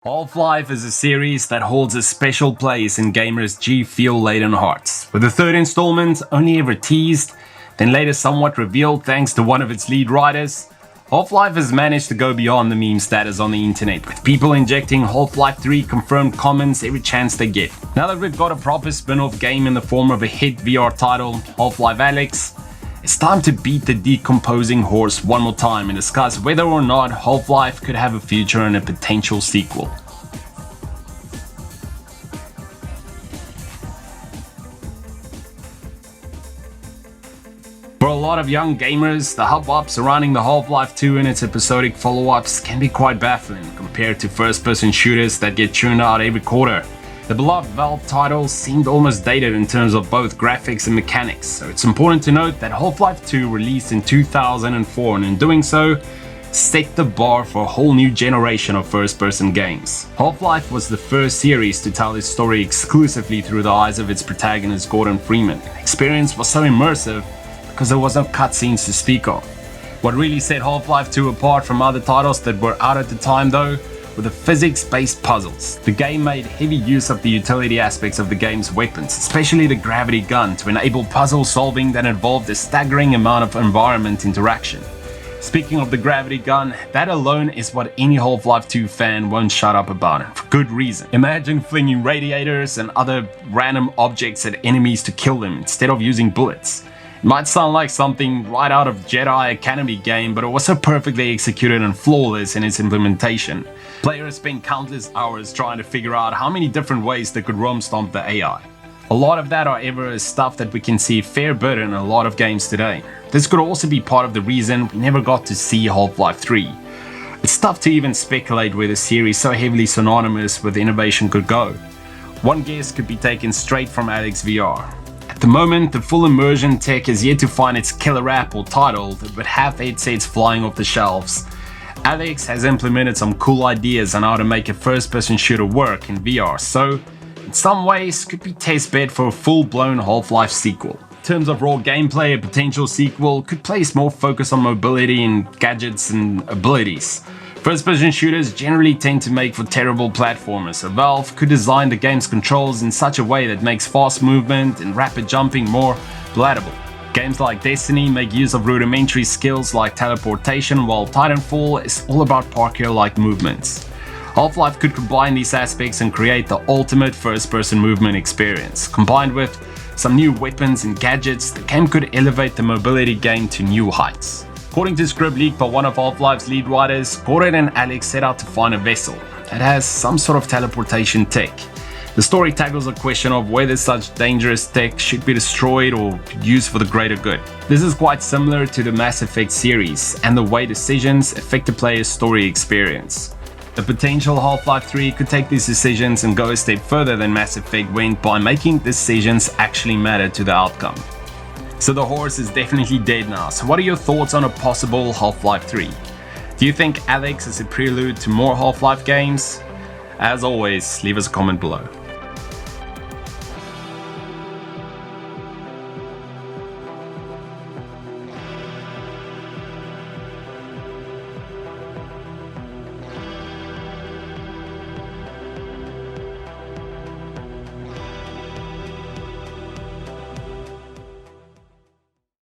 Half-Life is a series that holds a special place in gamers' G-feel-laden hearts. With the third installment only ever teased, then later somewhat revealed thanks to one of its lead writers, Half-Life has managed to go beyond the meme status on the internet, with people injecting Half-Life 3 confirmed comments every chance they get. Now that we've got a proper spin-off game in the form of a hit VR title, Half-Life Alyx, it's time to beat the decomposing horse one more time and discuss whether or not Half-Life could have a future and a potential sequel. For a lot of young gamers, the hubbub surrounding the Half-Life 2 and its episodic follow-ups can be quite baffling compared to first-person shooters that get churned out every quarter. The beloved Valve title seemed almost dated in terms of both graphics and mechanics, so it's important to note that Half-Life 2 released in 2004 and in doing so, set the bar for a whole new generation of first-person games. Half-Life was the first series to tell its story exclusively through the eyes of its protagonist Gordon Freeman. The experience was so immersive because there was no cutscenes to speak of. What really set Half-Life 2 apart from other titles that were out at the time though, were the physics-based puzzles. The game made heavy use of the utility aspects of the game's weapons, especially the gravity gun, to enable puzzle solving that involved a staggering amount of environment interaction. Speaking of the gravity gun, that alone is what any Half-Life 2 fan won't shut up about, and for good reason. Imagine flinging radiators and other random objects at enemies to kill them instead of using bullets. It might sound like something right out of Jedi Academy game, but it was so perfectly executed and flawless in its implementation. Players spent countless hours trying to figure out how many different ways they could roam stomp the AI. A lot of that, however, is stuff that we can see a fair bit in a lot of games today. This could also be part of the reason we never got to see Half-Life 3. It's tough to even speculate where the series so heavily synonymous with innovation could go. One guess could be taken straight from Alyx VR. At the moment, the full immersion tech has yet to find its killer app or title that would have headsets flying off the shelves. Alyx has implemented some cool ideas on how to make a first-person shooter work in VR, so in some ways could be test bed for a full-blown Half-Life sequel. In terms of raw gameplay, a potential sequel could place more focus on mobility and gadgets and abilities. First-person shooters generally tend to make for terrible platformers, so Valve could design the game's controls in such a way that makes fast movement and rapid jumping more palatable. Games like Destiny make use of rudimentary skills like teleportation, while Titanfall is all about parkour-like movements. Half-Life could combine these aspects and create the ultimate first-person movement experience. Combined with some new weapons and gadgets, the game could elevate the mobility game to new heights. According to script leaked by one of Half-Life's lead writers, Gordon and Alyx set out to find a vessel that has some sort of teleportation tech. The story tackles the question of whether such dangerous tech should be destroyed or used for the greater good. This is quite similar to the Mass Effect series and the way decisions affect the player's story experience. The potential Half-Life 3 could take these decisions and go a step further than Mass Effect went by making decisions actually matter to the outcome. So the horse is definitely dead now, so what are your thoughts on a possible Half-Life 3? Do you think Alyx is a prelude to more Half-Life games? As always, leave us a comment below.